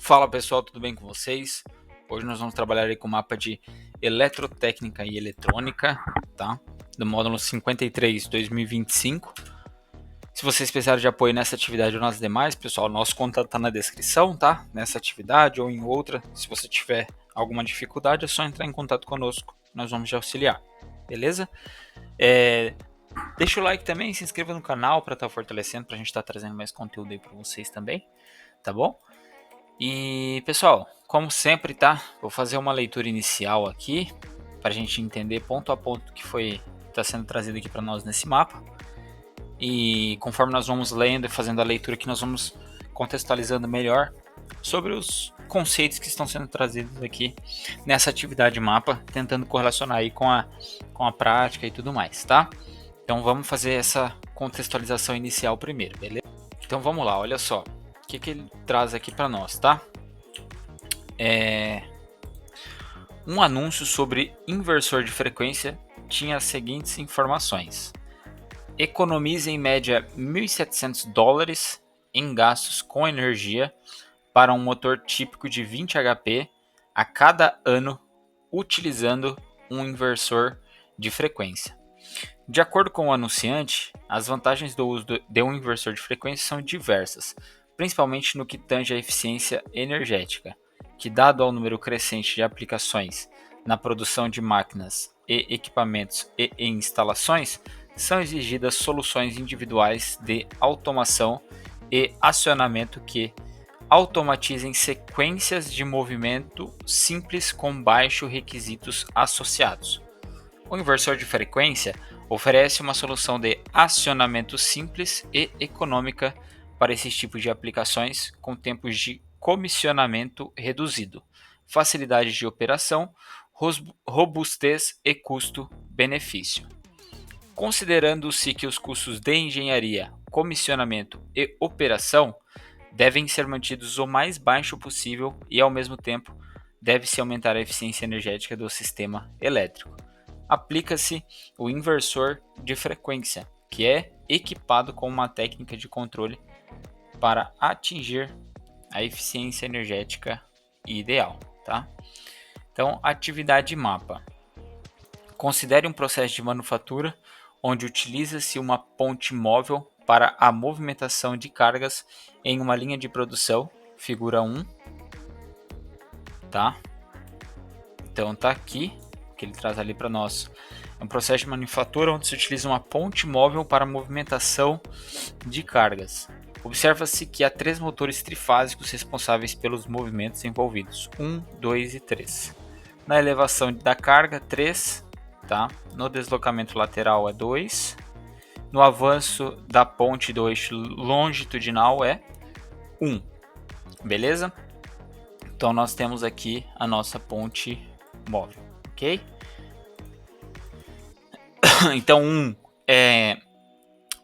Fala pessoal, tudo bem com vocês? Hoje nós vamos trabalhar aí com o mapa de Eletrotécnica e Eletrônica, tá? Do módulo 53 2025. Se vocês precisarem de apoio nessa atividade ou nas demais, pessoal, nosso contato está na descrição, tá? Nessa atividade ou em outra. Se você tiver alguma dificuldade, é só entrar em contato conosco, nós vamos te auxiliar, beleza? Deixa o like também, se inscreva no canal para estar fortalecendo, para a gente estar trazendo mais conteúdo aí para vocês também, tá bom? E pessoal, como sempre, tá? Vou fazer uma leitura inicial aqui para a gente entender ponto a ponto o que está sendo trazido aqui para nós nesse mapa. E conforme nós vamos lendo e fazendo a leitura aqui, nós vamos contextualizando melhor sobre os conceitos que estão sendo trazidos aqui nessa atividade mapa, tentando correlacionar aí com a prática e tudo mais, tá? Então vamos fazer essa contextualização inicial primeiro, beleza? Então vamos lá, olha só. O que ele traz aqui para nós, tá? Um anúncio sobre inversor de frequência tinha as seguintes informações: economize em média $1.700 em gastos com energia para um motor típico de 20 HP a cada ano utilizando um inversor de frequência. De acordo com o anunciante, as vantagens do uso de um inversor de frequência são diversas, principalmente no que tange à eficiência energética, que, dado ao número crescente de aplicações na produção de máquinas e equipamentos e instalações, são exigidas soluções individuais de automação e acionamento que automatizem sequências de movimento simples com baixos requisitos associados. O inversor de frequência oferece uma solução de acionamento simples e econômica para esse tipo de aplicações, com tempos de comissionamento reduzido, facilidade de operação, robustez e custo-benefício. Considerando-se que os custos de engenharia, comissionamento e operação devem ser mantidos o mais baixo possível e, ao mesmo tempo, deve-se aumentar a eficiência energética do sistema elétrico. Aplica-se o inversor de frequência, que é equipado com uma técnica de controle para atingir a eficiência energética ideal, tá? Então, atividade mapa. Considere um processo de manufatura onde utiliza-se uma ponte móvel para a movimentação de cargas em uma linha de produção, figura 1, tá? Então tá aqui que ele traz ali para nós. É um processo de manufatura onde se utiliza uma ponte móvel para a movimentação de cargas. Observa-se que há 3 motores trifásicos responsáveis pelos movimentos envolvidos, 1, 2 e 3. Na elevação da carga, 3, tá? No deslocamento lateral é 2. No avanço da ponte do eixo longitudinal é 1. Beleza? Então nós temos aqui a nossa ponte móvel, ok? Então 1 é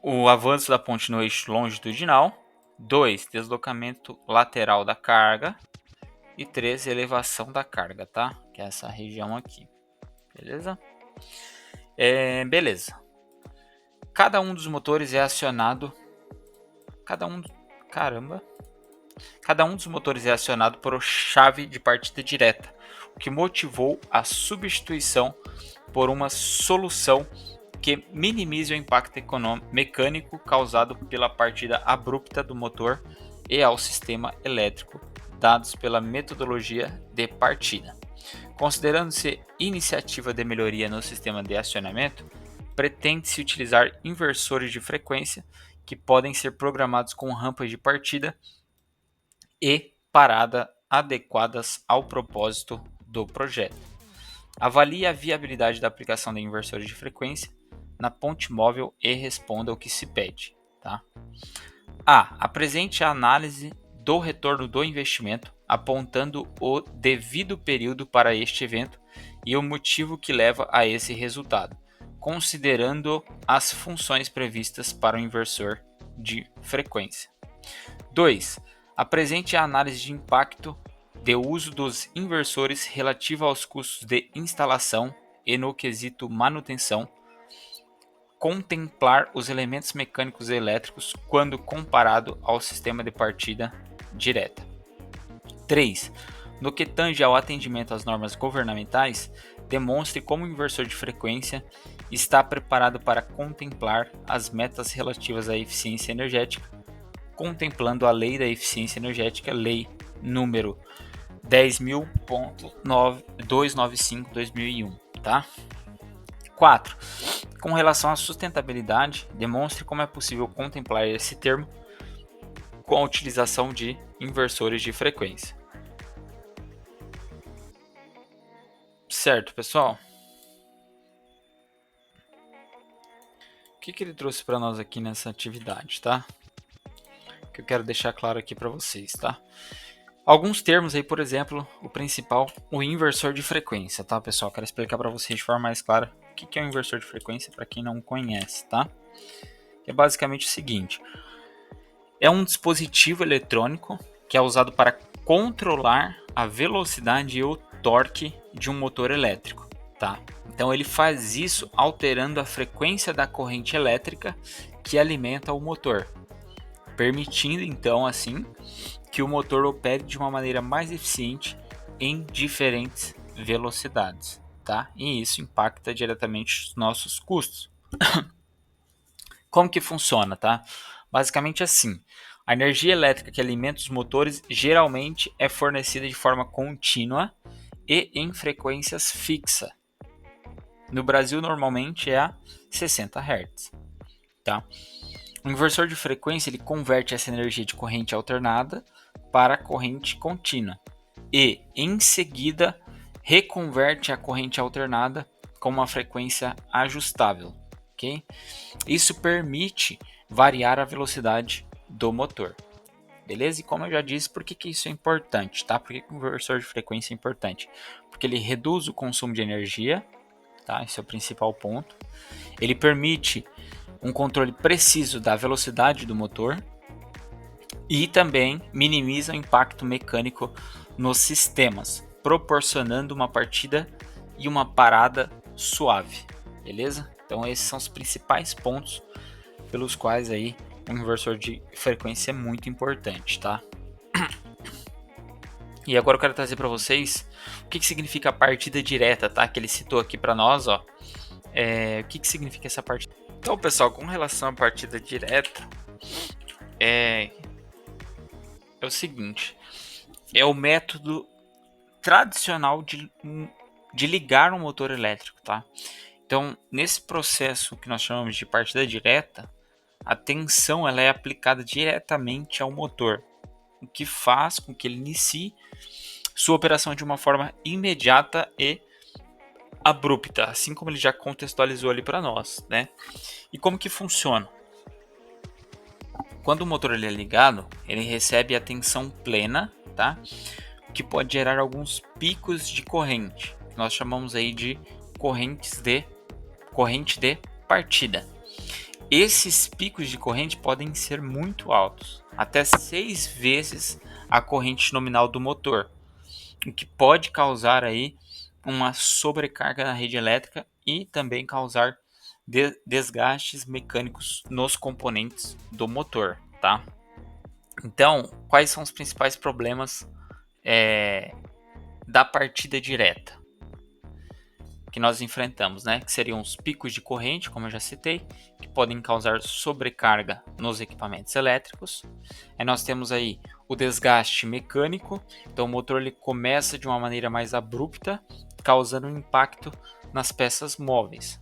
o avanço da ponte no eixo longitudinal, 2 deslocamento lateral da carga e 3 elevação da carga, tá? Que é essa região aqui, beleza? Beleza. Cada um dos motores é acionado. Cada um dos motores é acionado por chave de partida direta, o que motivou a substituição por uma solução que minimize o impacto mecânico causado pela partida abrupta do motor e ao sistema elétrico, dados pela metodologia de partida. Considerando-se iniciativa de melhoria no sistema de acionamento, pretende-se utilizar inversores de frequência que podem ser programados com rampas de partida e parada adequadas ao propósito do projeto. Avalie a viabilidade da aplicação de inversores de frequência na ponte móvel e responda ao que se pede. Tá? Apresente a análise do retorno do investimento, apontando o devido período para este evento e o motivo que leva a esse resultado, considerando as funções previstas para o inversor de frequência. 2. Apresente a análise de impacto de uso dos inversores relativa aos custos de instalação e no quesito manutenção, contemplar os elementos mecânicos e elétricos quando comparado ao sistema de partida direta. 3. No que tange ao atendimento às normas governamentais, demonstre como o inversor de frequência está preparado para contemplar as metas relativas à eficiência energética, contemplando a Lei da Eficiência Energética, Lei número 10.295/2001, tá? 4. Com relação à sustentabilidade, demonstre como é possível contemplar esse termo com a utilização de inversores de frequência. Certo, pessoal? O que ele trouxe para nós aqui nessa atividade, tá? Que eu quero deixar claro aqui para vocês, tá? Alguns termos aí, por exemplo, o principal, o inversor de frequência, tá, pessoal? Quero explicar para vocês de forma mais clara o que é um inversor de frequência para quem não conhece, tá? É basicamente o seguinte: é um dispositivo eletrônico que é usado para controlar a velocidade e o torque de um motor elétrico, tá? Então ele faz isso alterando a frequência da corrente elétrica que alimenta o motor, permitindo então assim que o motor opere de uma maneira mais eficiente em diferentes velocidades, tá? E isso impacta diretamente os nossos custos. Como que funciona, tá? Basicamente assim, a energia elétrica que alimenta os motores geralmente é fornecida de forma contínua e em frequências fixa. No Brasil, normalmente é a 60 Hz, tá? O inversor de frequência ele converte essa energia de corrente alternada para corrente contínua e, em seguida, reconverte a corrente alternada com uma frequência ajustável, ok? Isso permite variar a velocidade do motor, beleza? E como eu já disse, por que isso é importante, tá? Por que o inversor de frequência é importante? Porque ele reduz o consumo de energia, tá? Esse é o principal ponto. Ele permite um controle preciso da velocidade do motor e também minimiza o impacto mecânico nos sistemas, proporcionando uma partida e uma parada suave, beleza? Então esses são os principais pontos pelos quais aí um inversor de frequência é muito importante, tá? E agora eu quero trazer para vocês o que significa a partida direta, tá? Que ele citou aqui para nós, ó. O que significa essa partida? Então, pessoal, com relação à partida direta, é o seguinte: é o método tradicional de ligar um motor elétrico, tá? Então, nesse processo que nós chamamos de partida direta, a tensão ela é aplicada diretamente ao motor, o que faz com que ele inicie sua operação de uma forma imediata e abrupta, assim como ele já contextualizou ali para nós, né? E como que funciona? Quando o motor ele é ligado, ele recebe a tensão plena, tá? O que pode gerar alguns picos de corrente, que nós chamamos aí de corrente de partida. Esses picos de corrente podem ser muito altos, até 6 vezes a corrente nominal do motor, o que pode causar aí uma sobrecarga na rede elétrica e também causar desgastes mecânicos nos componentes do motor, tá? Então, quais são os principais problemas da partida direta que nós enfrentamos, né? Que seriam os picos de corrente, como eu já citei, que podem causar sobrecarga nos equipamentos elétricos. Aí nós temos aí o desgaste mecânico, então o motor ele começa de uma maneira mais abrupta, causando um impacto nas peças móveis.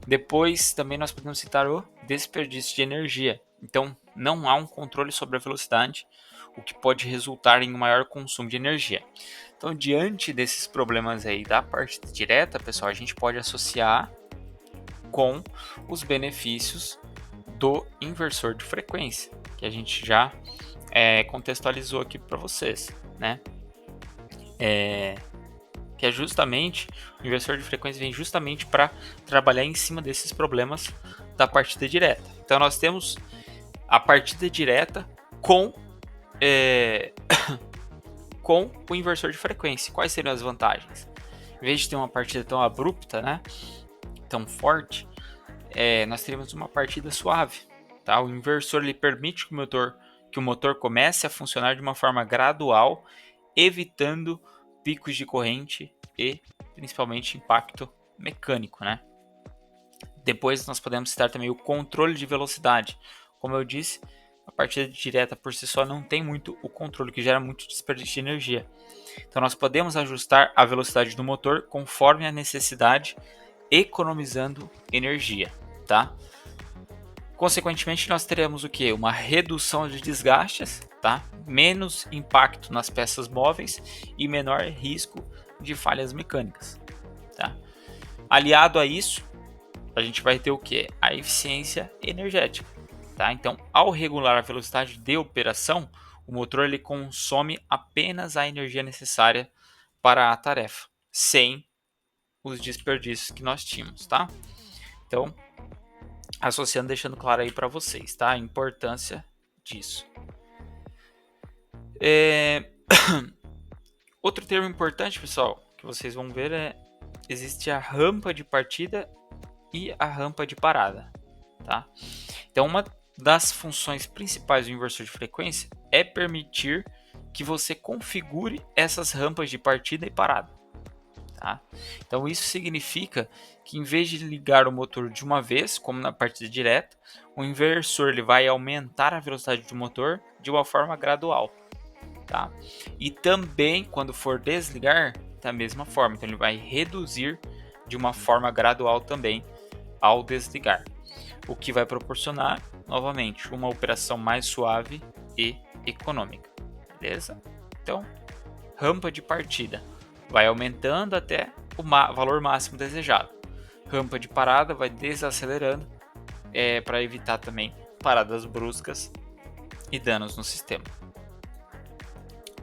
Depois também nós podemos citar o desperdício de energia. Então não há um controle sobre a velocidade, o que pode resultar em um maior consumo de energia. Então, diante desses problemas aí da partida direta, pessoal, a gente pode associar com os benefícios do inversor de frequência, que a gente já contextualizou aqui para vocês, né? Que é justamente, o inversor de frequência vem justamente para trabalhar em cima desses problemas da partida direta. Então, nós temos a partida direta com com o inversor de frequência. Quais seriam as vantagens? Em vez de ter uma partida tão abrupta, né, tão forte, nós teríamos uma partida suave. Tá? O inversor ele permite que o motor comece a funcionar de uma forma gradual evitando picos de corrente e principalmente impacto mecânico, né? Depois nós podemos citar também o controle de velocidade. Como eu disse, a partida direta por si só não tem muito o controle, que gera muito desperdício de energia. Então nós podemos ajustar a velocidade do motor conforme a necessidade, economizando energia, tá? Consequentemente, nós teremos o que? Uma redução de desgastes, tá? Menos impacto nas peças móveis e menor risco de falhas mecânicas, tá? Aliado a isso, a gente vai ter o que? A eficiência energética, tá? Então, ao regular a velocidade de operação, o motor ele consome apenas a energia necessária para a tarefa, sem os desperdícios que nós tínhamos, tá? Então, associando, deixando claro aí para vocês, tá? A importância disso. Outro termo importante, pessoal, que vocês vão ver existe a rampa de partida e a rampa de parada, tá? Então, uma das funções principais do inversor de frequência é permitir que você configure essas rampas de partida e parada, tá? Então, isso significa que em vez de ligar o motor de uma vez, como na partida direta, o inversor ele vai aumentar a velocidade do motor de uma forma gradual, tá? E também quando for desligar, da mesma forma, então ele vai reduzir de uma forma gradual também ao desligar, o que vai proporcionar novamente uma operação mais suave e econômica, beleza? Então, rampa de partida vai aumentando até o valor máximo desejado. Rampa de parada vai desacelerando para evitar também paradas bruscas e danos no sistema.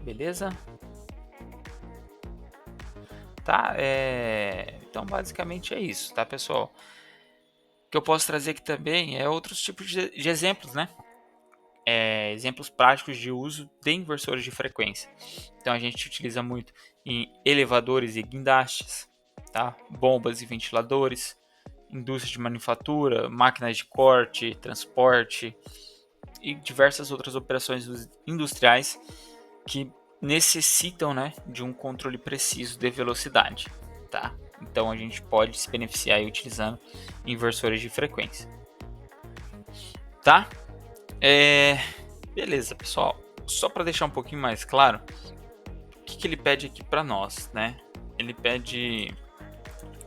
Beleza? Tá? Então, basicamente é isso, tá, pessoal? O que eu posso trazer aqui também é outros tipos de exemplos, né? Exemplos práticos de uso de inversores de frequência. Então, a gente utiliza muito em elevadores e guindastes, tá? Bombas e ventiladores, indústria de manufatura, máquinas de corte, transporte e diversas outras operações industriais que necessitam, né, de um controle preciso de velocidade, tá? Então a gente pode se beneficiar aí utilizando inversores de frequência, tá? Beleza, pessoal. Só para deixar um pouquinho mais claro, o que ele pede aqui para nós, né? Ele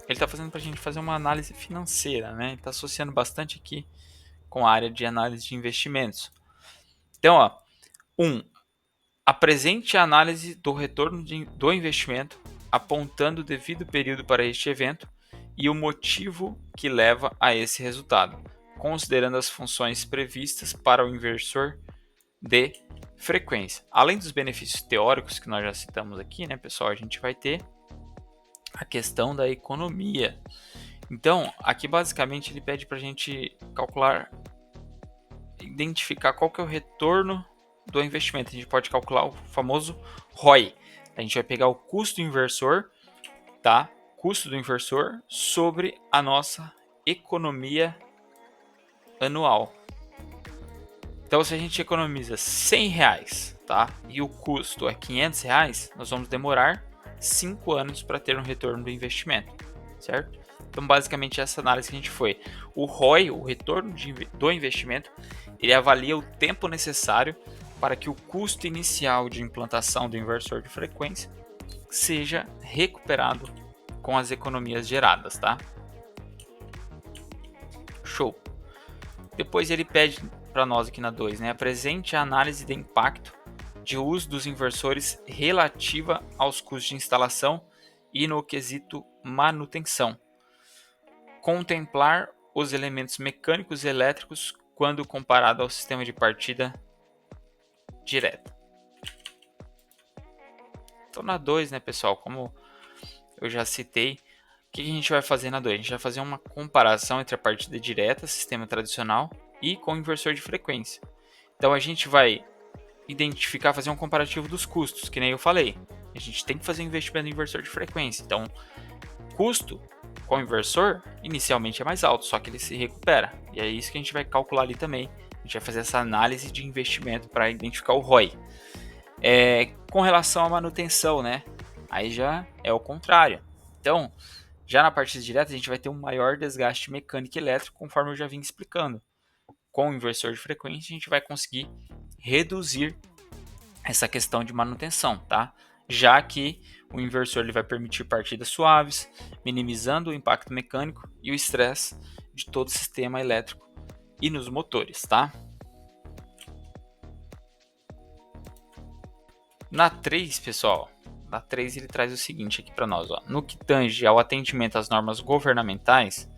está fazendo para a gente fazer uma análise financeira, né? Ele está associando bastante aqui com a área de análise de investimentos. Então, ó, apresente a análise do retorno do investimento, apontando o devido período para este evento e o motivo que leva a esse resultado, considerando as funções previstas para o inversor de frequência. Além dos benefícios teóricos que nós já citamos aqui, né, pessoal, a gente vai ter a questão da economia. Então, aqui basicamente ele pede para a gente calcular, identificar qual que é o retorno do investimento. A gente pode calcular o famoso ROI. A gente vai pegar o custo inversor, tá? Custo do inversor sobre a nossa economia anual. Então, se a gente economiza R$100, tá? E o custo é R$500, nós vamos demorar 5 anos para ter um retorno do investimento, certo? Então, basicamente, essa análise que a gente foi. O ROI, o retorno do investimento, ele avalia o tempo necessário para que o custo inicial de implantação do inversor de frequência seja recuperado com as economias geradas, tá? Show! Depois ele pede para nós aqui na 2, né? Apresente a análise de impacto de uso dos inversores relativa aos custos de instalação e no quesito manutenção. Contemplar os elementos mecânicos e elétricos quando comparado ao sistema de partida direta. Então na 2, né, pessoal, como eu já citei, o que a gente vai fazer na 2? A gente vai fazer uma comparação entre a partida direta, sistema tradicional, e com o inversor de frequência. Então a gente vai identificar, fazer um comparativo dos custos, que nem eu falei. A gente tem que fazer um investimento no inversor de frequência. Então, custo com o inversor inicialmente é mais alto, só que ele se recupera. E é isso que a gente vai calcular ali também. A gente vai fazer essa análise de investimento para identificar o ROI. Com relação à manutenção, né? Aí já é o contrário. Então, já na partida direta, a gente vai ter um maior desgaste mecânico e elétrico, conforme eu já vim explicando. Com o inversor de frequência, a gente vai conseguir reduzir essa questão de manutenção, tá? Já que o inversor ele vai permitir partidas suaves, minimizando o impacto mecânico e o estresse de todo o sistema elétrico e nos motores, tá? Na 3, pessoal, na 3 ele traz o seguinte aqui para nós, ó. No que tange ao atendimento às normas governamentais,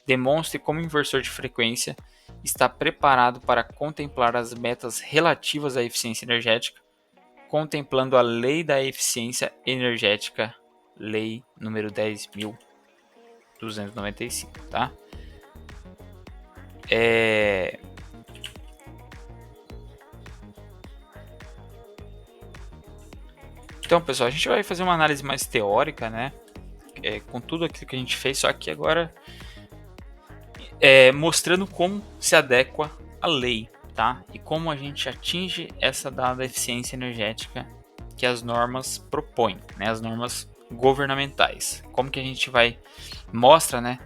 demonstre como o inversor de frequência está preparado para contemplar as metas relativas à eficiência energética, contemplando a Lei da Eficiência Energética, Lei número 10.295, tá? Então, pessoal, a gente vai fazer uma análise mais teórica, né? Com tudo aquilo que a gente fez, só que agora mostrando como se adequa à lei, tá? E como a gente atinge essa dada eficiência energética que as normas propõem, né? As normas governamentais. Como que a gente mostra, né?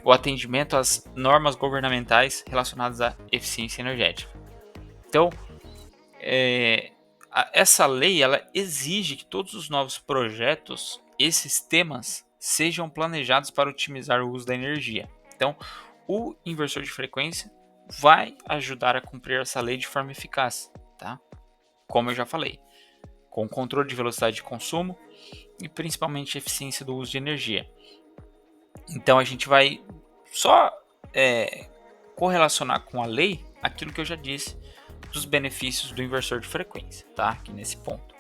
O atendimento às normas governamentais relacionadas à eficiência energética. Então, essa lei ela exige que todos os novos projetos e sistemas sejam planejados para otimizar o uso da energia. Então, o inversor de frequência vai ajudar a cumprir essa lei de forma eficaz, tá? Como eu já falei, com controle de velocidade de consumo e principalmente eficiência do uso de energia. Então, a gente vai só correlacionar com a lei aquilo que eu já disse dos benefícios do inversor de frequência, tá? Aqui nesse ponto.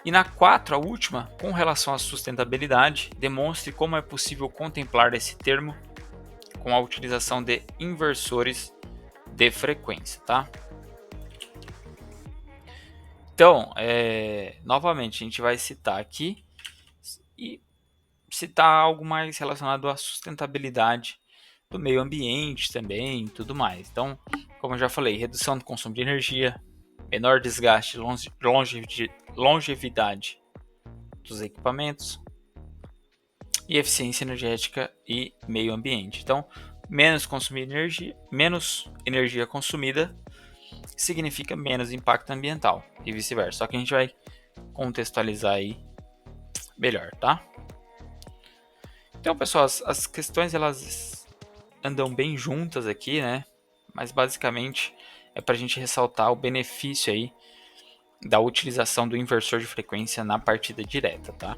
E na 4, a última, com relação à sustentabilidade, demonstre como é possível contemplar esse termo com a utilização de inversores de frequência, tá? Então, novamente, a gente vai citar aqui e citar algo mais relacionado à sustentabilidade do meio ambiente também e tudo mais. Então, como eu já falei, redução do consumo de energia, menor desgaste, longevidade dos equipamentos e eficiência energética e meio ambiente. Então, menos energia consumida significa menos impacto ambiental e vice-versa. Só que a gente vai contextualizar aí melhor, tá? Então, pessoal, as questões elas andam bem juntas aqui, né? Mas basicamente é para a gente ressaltar o benefício aí da utilização do inversor de frequência na partida direta, tá?